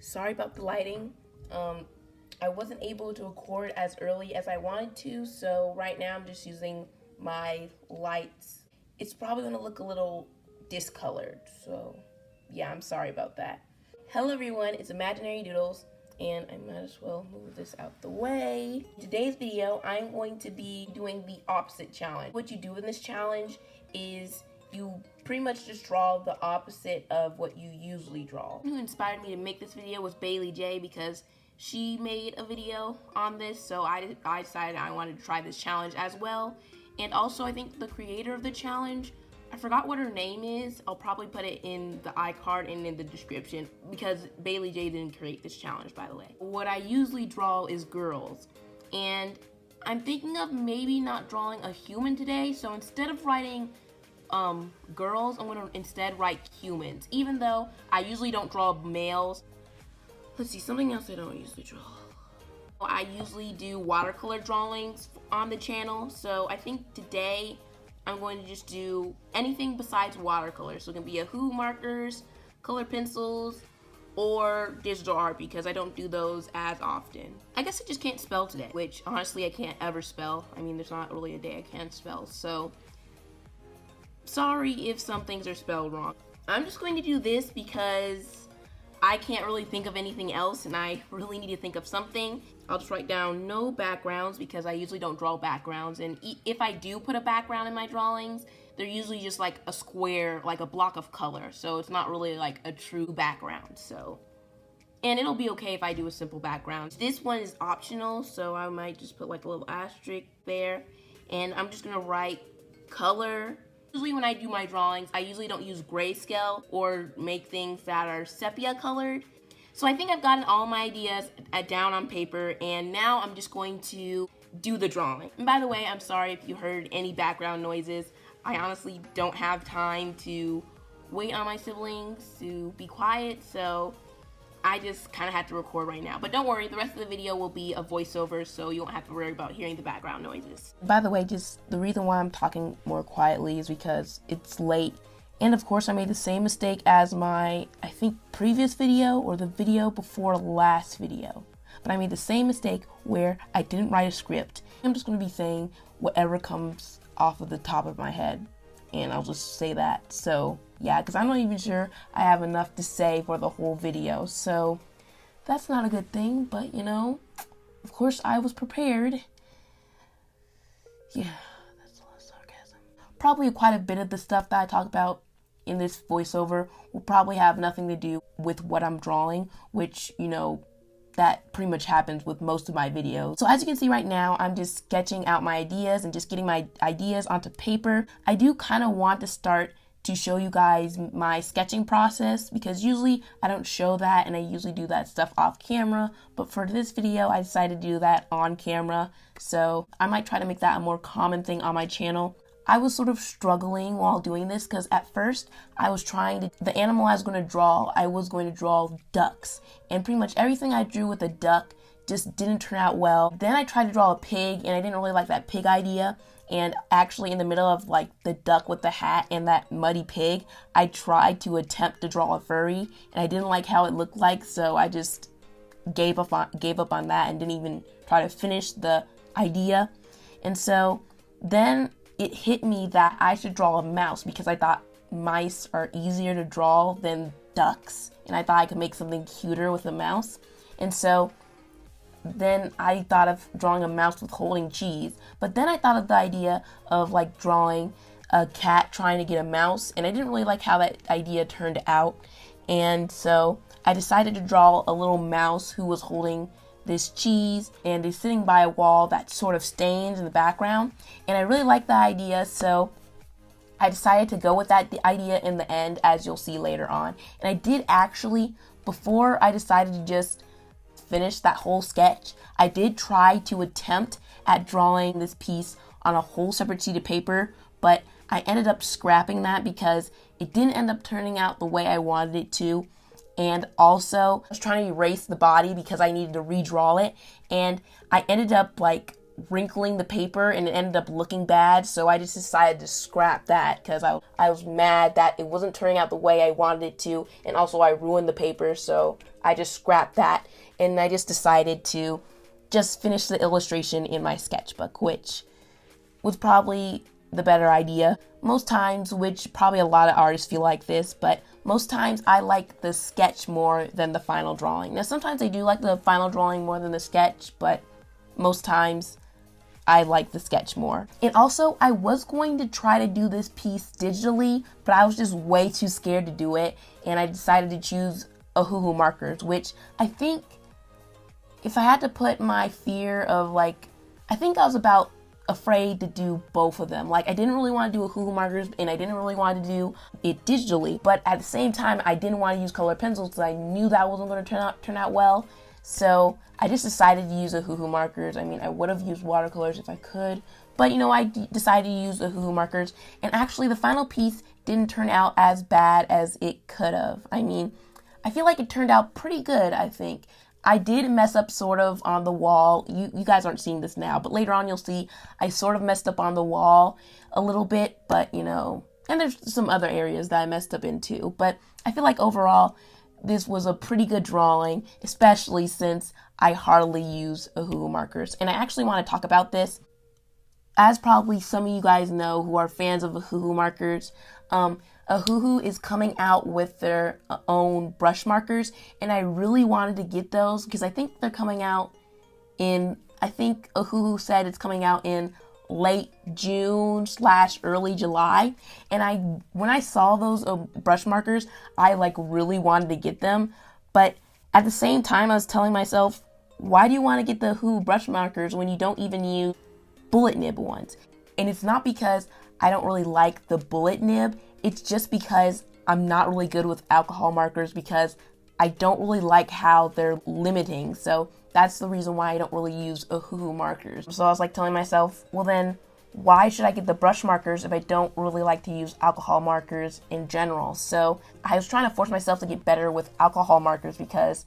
Sorry about the lighting. I wasn't able to record as early as I wanted to, so right now I'm just using my lights. It's probably gonna look a little discolored, so yeah, I'm sorry about that. Hello everyone, it's Imaginary Doodles, and I might as well move this out the way. Today's video, I'm going to be doing the opposite challenge. What you do in this challenge is you pretty much just draw the opposite of what you usually draw. Who inspired me to make this video was Bailey J, because she made a video on this, so I decided I wanted to try this challenge as well. And also, I think the creator of the challenge, I forgot what her name is. I'll probably put it in the iCard and in the description, because Bailey J didn't create this challenge, by the way. What I usually draw is girls, and I'm thinking of maybe not drawing a human today, so instead of writing girls, I'm gonna instead write humans, even though I usually don't draw males. Let's see, something else I don't usually draw. I usually do watercolor drawings on the channel, so I think today I'm going to just do anything besides watercolor. So it can be Yahoo markers, color pencils, or digital art, because I don't do those as often. I guess I just can't spell today, which honestly I can't ever spell. I mean, there's not really a day I can't spell, so sorry if some things are spelled wrong. I'm just going to do this because I can't really think of anything else, and I really need to think of something. I'll just write down no backgrounds, because I usually don't draw backgrounds, and if I do put a background in my drawings, they're usually just like a square, like a block of color, so it's not really like a true background. So, and it'll be okay if I do a simple background. This one is optional, so I might just put like a little asterisk there, and I'm just gonna write color. Usually when I do my drawings, I usually don't use grayscale or make things that are sepia colored. So I think I've gotten all my ideas down on paper, and now I'm just going to do the drawing. And by the way, I'm sorry if you heard any background noises. I honestly don't have time to wait on my siblings to be quiet, so I just kind of had to record right now. But don't worry, the rest of the video will be a voiceover, so you won't have to worry about hearing the background noises. By the way, just the reason why I'm talking more quietly is because it's late. And of course, I made the same mistake as my, I think, previous video or the video before last video. But I made the same mistake where I didn't write a script. I'm just going to be saying whatever comes off of the top of my head, and I'll just say that. So yeah, because I'm not even sure I have enough to say for the whole video, so that's not a good thing. But you know, of course I was prepared. Yeah, that's a lot of sarcasm. Probably quite a bit of the stuff that I talk about in this voiceover will probably have nothing to do with what I'm drawing, which, you know, that pretty much happens with most of my videos. So as you can see right now, I'm just sketching out my ideas and just getting my ideas onto paper. I do kind of want to start to show you guys my sketching process, because usually I don't show that, and I usually do that stuff off camera, but for this video I decided to do that on camera, so I might try to make that a more common thing on my channel. I was sort of struggling while doing this, because at first I was trying to, the animal I was going to draw ducks, and pretty much everything I drew with a duck just didn't turn out well. Then I tried to draw a pig, and I didn't really like that pig idea, and actually in the middle of like the duck with the hat and that muddy pig, I tried to attempt to draw a furry, and I didn't like how it looked like, so I just gave up on that and didn't even try to finish the idea. And so then it hit me that I should draw a mouse, because I thought mice are easier to draw than ducks, and I thought I could make something cuter with a mouse. And so then I thought of drawing a mouse with holding cheese, but then I thought of the idea of like drawing a cat trying to get a mouse, and I didn't really like how that idea turned out. And so I decided to draw a little mouse who was holding this cheese, and is sitting by a wall that sort of stains in the background, and I really like that idea, so I decided to go with that idea in the end, as you'll see later on. And I did actually, before I decided to just finish that whole sketch, I did try to attempt at drawing this piece on a whole separate sheet of paper, but I ended up scrapping that because it didn't end up turning out the way I wanted it to. And also, I was trying to erase the body because I needed to redraw it, and I ended up like wrinkling the paper and it ended up looking bad. So I just decided to scrap that because I was mad that it wasn't turning out the way I wanted it to. And also I ruined the paper. So I just scrapped that. And I just decided to just finish the illustration in my sketchbook, which was probably the better idea. Most times, which probably a lot of artists feel like this, but most times I like the sketch more than the final drawing. Now, sometimes I do like the final drawing more than the sketch, but most times I like the sketch more. And also, I was going to try to do this piece digitally, but I was just way too scared to do it, and I decided to choose Ohuhu markers, which I think if I had to put my fear of I think I was about afraid to do both of them. I didn't really want to do Ohuhu markers and I didn't really want to do it digitally, but at the same time I didn't want to use colored pencils because I knew that wasn't going to turn out well. So I just decided to use Ohuhu markers. I mean, I would have used watercolors if I could, but I decided to use Ohuhu markers, and actually the final piece didn't turn out as bad as it could have. I mean, I feel like it turned out pretty good, I think. I did mess up sort of on the wall. You guys aren't seeing this now, but later on you'll see I sort of messed up on the wall a little bit, but and there's some other areas that I messed up in too. But I feel like overall this was a pretty good drawing, especially since I hardly use Ohuhu markers. And I actually want to talk about this. As probably some of you guys know who are fans of Ohuhu markers, Ohuhu is coming out with their own brush markers, and I really wanted to get those because I think they're coming out I think Ohuhu said it's coming out in late June / early July. And when I saw those brush markers, I really wanted to get them. But at the same time, I was telling myself, why do you want to get the Ohuhu brush markers when you don't even use bullet nib ones? And it's not because I don't really like the bullet nib. It's just because I'm not really good with alcohol markers because I don't really like how they're limiting. So that's the reason why I don't really use Ohuhu markers. So I was telling myself, well then, why should I get the brush markers if I don't really like to use alcohol markers in general? So I was trying to force myself to get better with alcohol markers because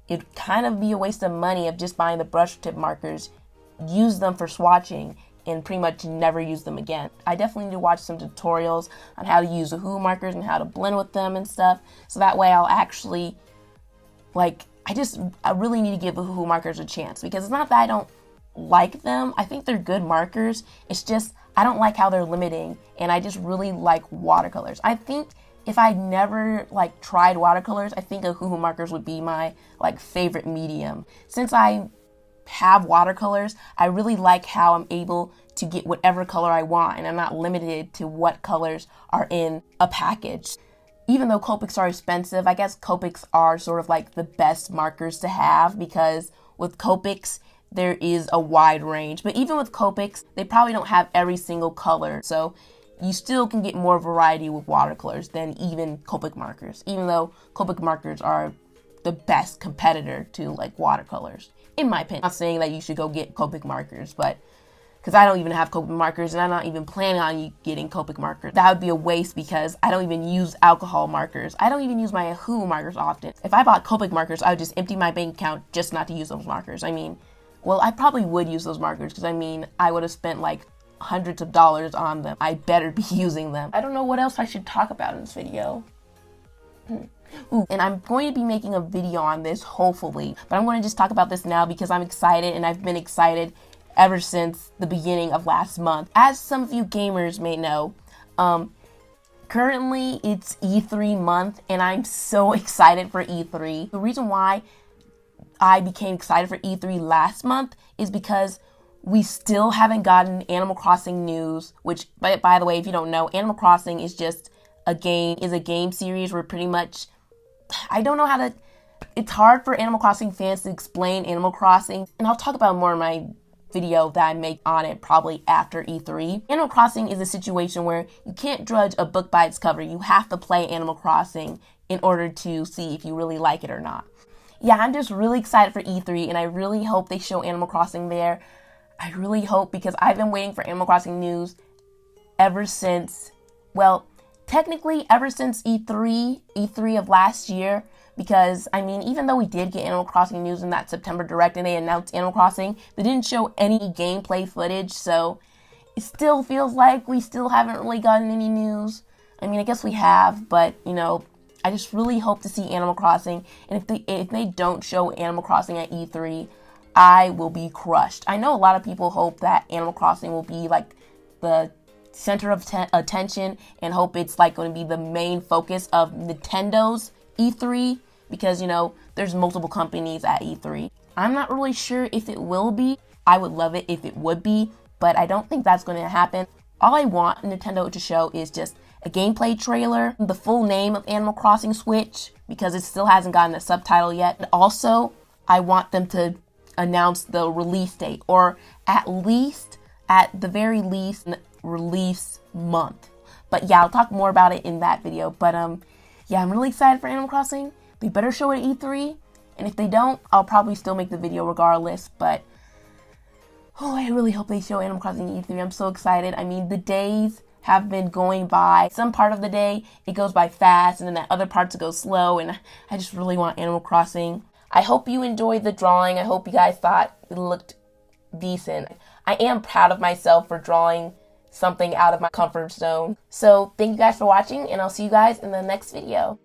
it'd kind of be a waste of money of just buying the brush tip markers, use them for swatching, and pretty much never use them again. I definitely need to watch some tutorials on how to use Ohuhu markers and how to blend with them and stuff, so that way I'll actually, I really need to give Ohuhu markers a chance, because it's not that I don't like them. I think they're good markers. It's just, I don't like how they're limiting, and I just really like watercolors. I think if I never tried watercolors, I think Ohuhu markers would be my favorite medium. Since I have watercolors, I really like how I'm able to get whatever color I want, and I'm not limited to what colors are in a package. Even though Copics are expensive, I guess Copics are sort of the best markers to have, because with Copics there is a wide range. But even with Copics, they probably don't have every single color, so you still can get more variety with watercolors than even Copic markers, even though Copic markers are the best competitor to watercolors, in my opinion. I'm not saying that you should go get Copic markers, but because I don't even have Copic markers, and I'm not even planning on getting Copic markers. That would be a waste because I don't even use alcohol markers. I don't even use my Ohuhu markers often. If I bought Copic markers, I would just empty my bank account just not to use those markers. I mean, well, I probably would use those markers because I would have spent hundreds of dollars on them. I better be using them. I don't know what else I should talk about in this video. Ooh, and I'm going to be making a video on this, hopefully, but I'm going to just talk about this now because I'm excited, and I've been excited ever since the beginning of last month. As some of you gamers may know, currently it's E3 month, and I'm so excited for E3. The reason why I became excited for E3 last month is because we still haven't gotten Animal Crossing news, which, by the way, if you don't know, Animal Crossing is just a game series where pretty much, I don't know how to, it's hard for Animal Crossing fans to explain Animal Crossing, and I'll talk about more in my video that I make on it probably after E3. Animal Crossing is a situation where you can't judge a book by its cover. You have to play Animal Crossing in order to see if you really like it or not. Yeah, I'm just really excited for E3, and I really hope they show Animal Crossing there. I really hope, because I've been waiting for Animal Crossing news ever since, well, technically ever since E3 of last year, because, I mean, even though we did get Animal Crossing news in that September Direct and they announced Animal Crossing, they didn't show any gameplay footage, so it still feels like we still haven't really gotten any news. I mean, I guess we have, but, you know, I just really hope to see Animal Crossing, and if they don't show Animal Crossing at E3, I will be crushed. I know a lot of people hope that Animal Crossing will be like the center of attention and hope it's like going to be the main focus of Nintendo's E3 because, you know, there's multiple companies at E3. I'm not really sure if it will be. I would love it if it would be, but I don't think that's going to happen. All I want Nintendo to show is just a gameplay trailer, the full name of Animal Crossing Switch, because it still hasn't gotten a subtitle yet. And also, I want them to announce the release date, or at the very least, release month. But yeah, I'll talk more about it in that video. But yeah, I'm really excited for Animal Crossing. They better show it at E3, and if they don't, I'll probably still make the video regardless. But oh, I really hope they show Animal Crossing at E3. I'm so excited. I mean, the days have been going by. Some part of the day, it goes by fast, and then that other parts it goes slow, and I just really want Animal Crossing. I hope you enjoyed the drawing. I hope you guys thought it looked decent. I am proud of myself for drawing something out of my comfort zone. So thank you guys for watching, and I'll see you guys in the next video.